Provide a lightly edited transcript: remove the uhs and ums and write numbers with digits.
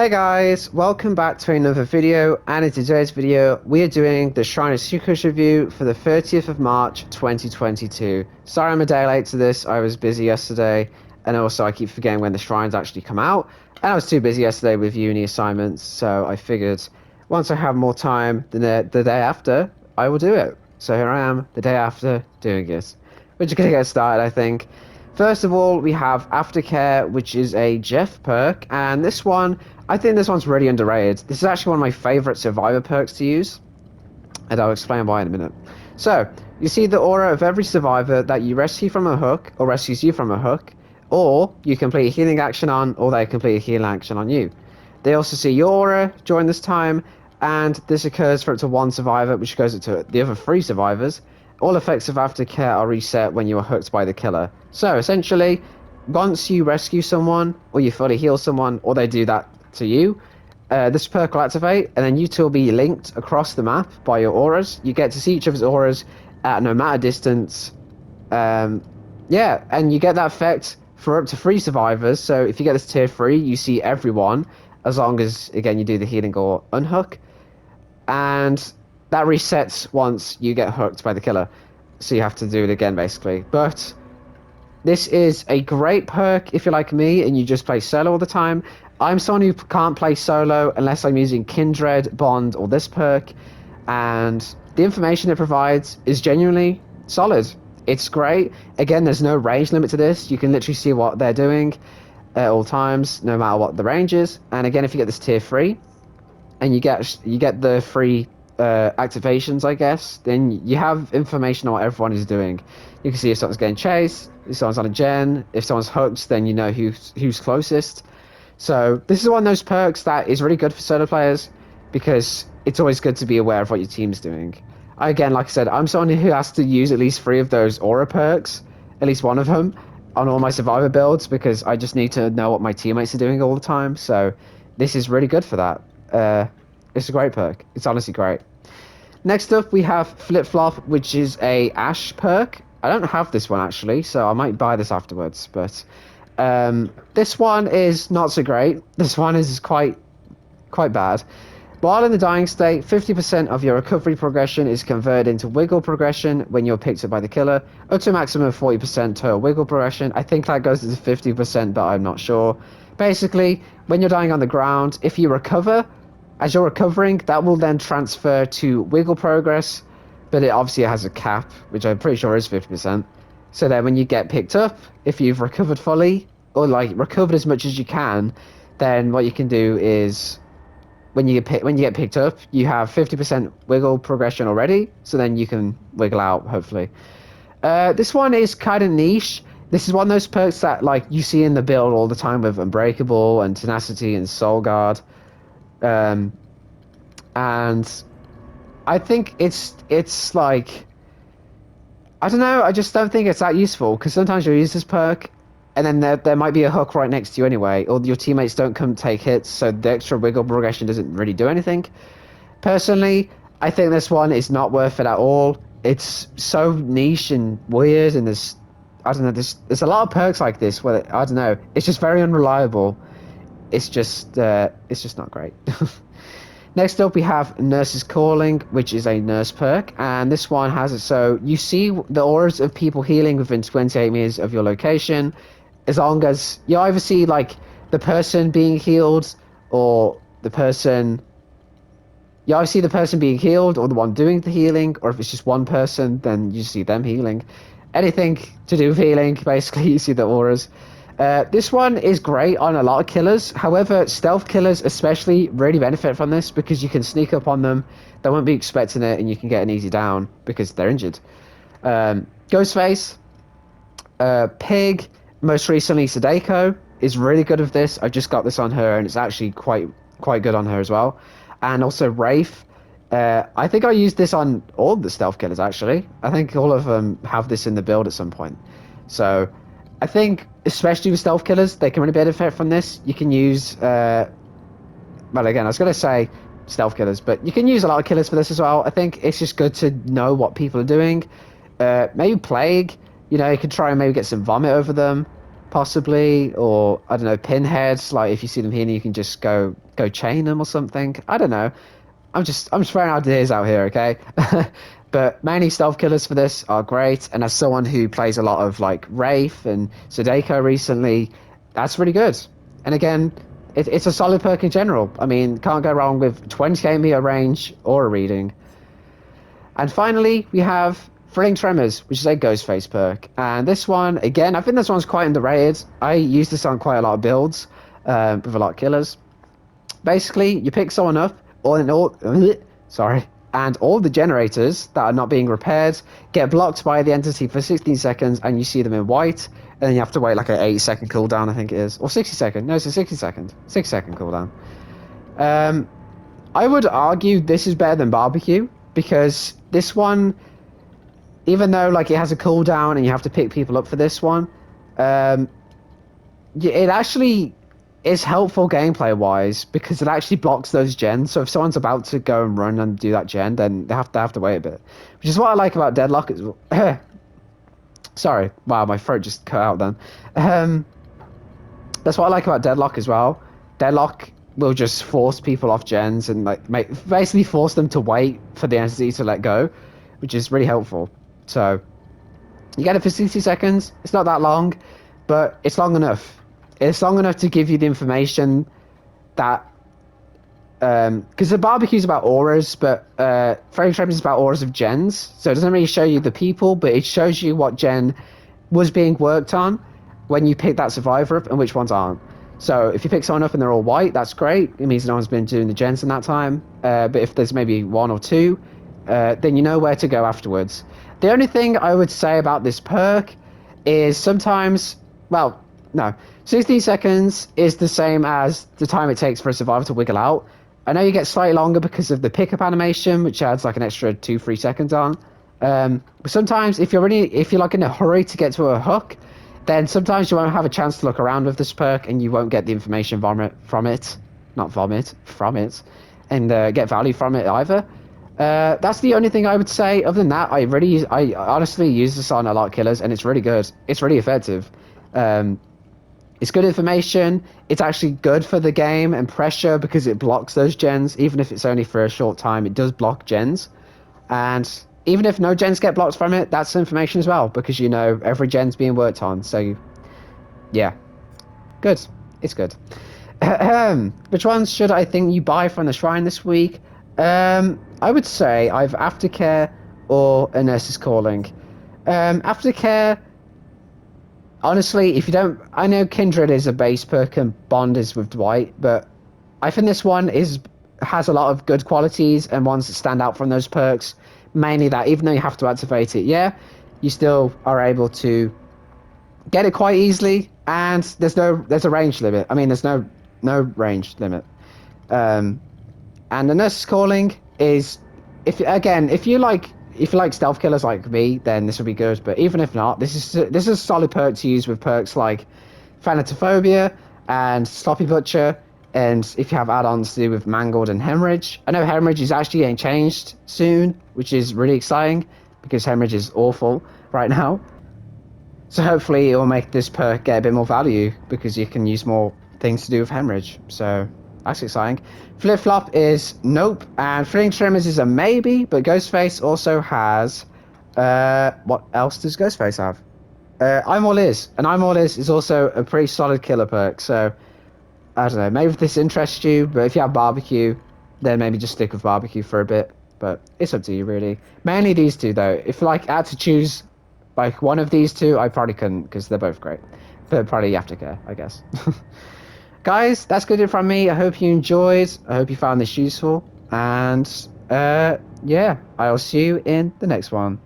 Hey guys, welcome back to another video, and in today's video we are doing the Shrine of Secrets review for the 30th of March 2022. Sorry I'm a day late to this, I was busy yesterday, and also I keep forgetting when the shrines actually come out, and I was too busy yesterday with uni assignments, so I figured once I have more time the day after, I will do it. So here I am, the day after, doing it. We're just gonna get started, I think. First of all, we have Aftercare, which is a Jeff perk, and this one, I think this one's really underrated. This is actually one of my favorite survivor perks to use, and I'll explain why in a minute. So, you see the aura of every survivor that you rescue from a hook, or rescues you from a hook, or you complete a healing action on, or they complete a healing action on you. They also see your aura during this time, and this occurs for up to one survivor, which goes up to the other three survivors. All effects of Aftercare are reset when you are hooked by the killer. So, essentially, once you rescue someone, or you fully heal someone, or they do that to you, this perk will activate, and then you two will be linked across the map by your auras. You get to see each other's auras at no matter distance. Yeah, and you get that effect for up to 3 survivors. So if you get this tier 3, you see everyone, as long as, again, you do the healing or unhook. And that resets once you get hooked by the killer. So you have to do it again, basically. But this is a great perk if you're like me and you just play solo all the time. I'm someone who can't play solo unless I'm using Kindred, Bond, or this perk. And the information it provides is genuinely solid. It's great. Again, there's no range limit to this. You can literally see what they're doing at all times, no matter what the range is. And again, if you get this tier 3, and you get the free activations, I guess, then you have information on what everyone is doing. You can see if someone's getting chased, if someone's on a gen, if someone's hooked, then you know who's closest. So this is one of those perks that is really good for solo players because it's always good to be aware of what your team's doing. Again, like I said, I'm someone who has to use at least 3 of those aura perks, at least one of them, on all my survivor builds because I just need to know what my teammates are doing all the time. So this is really good for that. It's a great perk. It's honestly great. Next up, we have Flip Flop, which is a Ash perk. I don't have this one actually, so I might buy this afterwards. But this one is not so great. This one is quite bad. While in the dying state, 50% of your recovery progression is converted into wiggle progression when you're picked up by the killer, up to a maximum of 40% total wiggle progression. I think that goes to 50%, but I'm not sure. Basically, when you're dying on the ground, if you recover, as you're recovering, that will then transfer to wiggle progress, but it obviously has a cap, which I'm pretty sure is 50%. So then when you get picked up, if you've recovered fully, or like recovered as much as you can, then what you can do is when you get picked up, you have 50% wiggle progression already, so then you can wiggle out, hopefully. This one is kind of niche. This is one of those perks that like you see in the build all the time with Unbreakable and Tenacity and Soul Guard. And I think it's like, I don't know, I just don't think it's that useful because sometimes you'll use this perk and then there might be a hook right next to you anyway, or your teammates don't come take hits, so the extra wiggle progression doesn't really do anything. Personally, I think this one is not worth it at all. It's so niche and weird, and I don't know, there's a lot of perks like this where, I don't know, it's just very unreliable. It's just not great. Next up, we have Nurse's Calling, which is a nurse perk, and this one has it so you see the auras of people healing within 28 meters of your location, as long as you either see like the person being healed or the person. You either see the person being healed or the one doing the healing, or if it's just one person, then you see them healing. Anything to do with healing, basically, you see the auras. This one is great on a lot of killers. However, stealth killers especially really benefit from this because you can sneak up on them. They won't be expecting it, and you can get an easy down because they're injured. Ghostface, Pig, most recently Sadeko is really good with this. I just got this on her, and it's actually quite good on her as well. And also Wraith. I think I used this on all the stealth killers actually. I think all of them have this in the build at some point. So I think, especially with stealth killers, they can really benefit from this. You can use, well, again, I was going to say stealth killers, but you can use a lot of killers for this as well. I think it's just good to know what people are doing. Maybe Plague, you know, you could try and maybe get some vomit over them. possibly, or I don't know, pinheads. Like if you see them here, you can just go chain them or something. I don't know. I'm just throwing ideas out here, okay? But mainly stealth killers for this are great, and as someone who plays a lot of like Wraith and Sudeiko recently, that's really good. And again, it's a solid perk in general. I mean, can't go wrong with 20k meter range aura reading. And finally, we have Thrilling Tremors, which is a Ghostface perk. And this one, again, I think this one's quite underrated. I use this on quite a lot of builds with a lot of killers. Basically, you pick someone up, sorry, and all the generators that are not being repaired get blocked by the entity for 16 seconds, and you see them in white, and then you have to wait like an 8-second cooldown, I think it is, or 60 second. No, it's a 60-second, 6-second cooldown. I would argue this is better than barbecue because this one, even though like it has a cooldown and you have to pick people up for this one, it actually is helpful gameplay wise because it actually blocks those gens. So if someone's about to go and run and do that gen, then they have to wait a bit, which is what I like about Deadlock as well. Sorry, wow, my throat just cut out then. That's what I like about Deadlock as well. Deadlock will just force people off gens and like basically force them to wait for the entity to let go, which is really helpful. So you get it for 60 seconds. It's not that long, but it's long enough. It's long enough to give you the information that because the barbecue's about auras, but Fairy Tremors is about auras of gens, so it doesn't really show you the people, but it shows you what gen was being worked on when you pick that survivor up and which ones aren't. So if you pick someone up and they're all white, that's great. It means no one's been doing the gens in that time. But if there's maybe one or two, then you know where to go afterwards. The only thing I would say about this perk is sometimes, well, no, 16 seconds is the same as the time it takes for a survivor to wiggle out. I know you get slightly longer because of the pickup animation, which adds like an extra 2-3 seconds on. But sometimes if you're like in a hurry to get to a hook, then sometimes you won't have a chance to look around with this perk and you won't get the information from it, and get value from it either. That's the only thing I would say. Other than that, I honestly use this on a lot of killers and it's really good. It's really effective. It's good information. It's actually good for the game and pressure because it blocks those gens. Even if it's only for a short time, it does block gens. And even if no gens get blocked from it, that's information as well because you know every gen's being worked on. So, yeah, good. It's good. Which ones should I think you buy from the shrine this week? I would say either Aftercare or A Nurse's Calling. Aftercare, honestly, if you don't... I know Kindred is a base perk and Bond is with Dwight, but I think this one has a lot of good qualities and ones that stand out from those perks. Mainly that even though you have to activate it, yeah, you still are able to get it quite easily, and there's a range limit. I mean, there's no range limit. And the Nurse's Calling is, if you like stealth killers like me, then this will be good. But even if not, this is a solid perk to use with perks like Thanatophobia and Sloppy Butcher, and if you have add-ons to do with Mangled and Hemorrhage. I know Hemorrhage is actually getting changed soon, which is really exciting because Hemorrhage is awful right now. So hopefully it will make this perk get a bit more value because you can use more things to do with Hemorrhage. So that's exciting. Flip Flop is nope, and Thrilling Tremors is a maybe, but Ghostface also has... what else does Ghostface have? I'm All Is, and I'm All is also a pretty solid killer perk, so I don't know, maybe if this interests you, but if you have barbecue, then maybe just stick with barbecue for a bit, but it's up to you really. Mainly these two though. If like I had to choose like one of these two, I probably couldn't because they're both great, but probably Aftercare, I guess. Guys, that's good from me. I hope you enjoyed. I hope you found this useful. And yeah, I'll see you in the next one.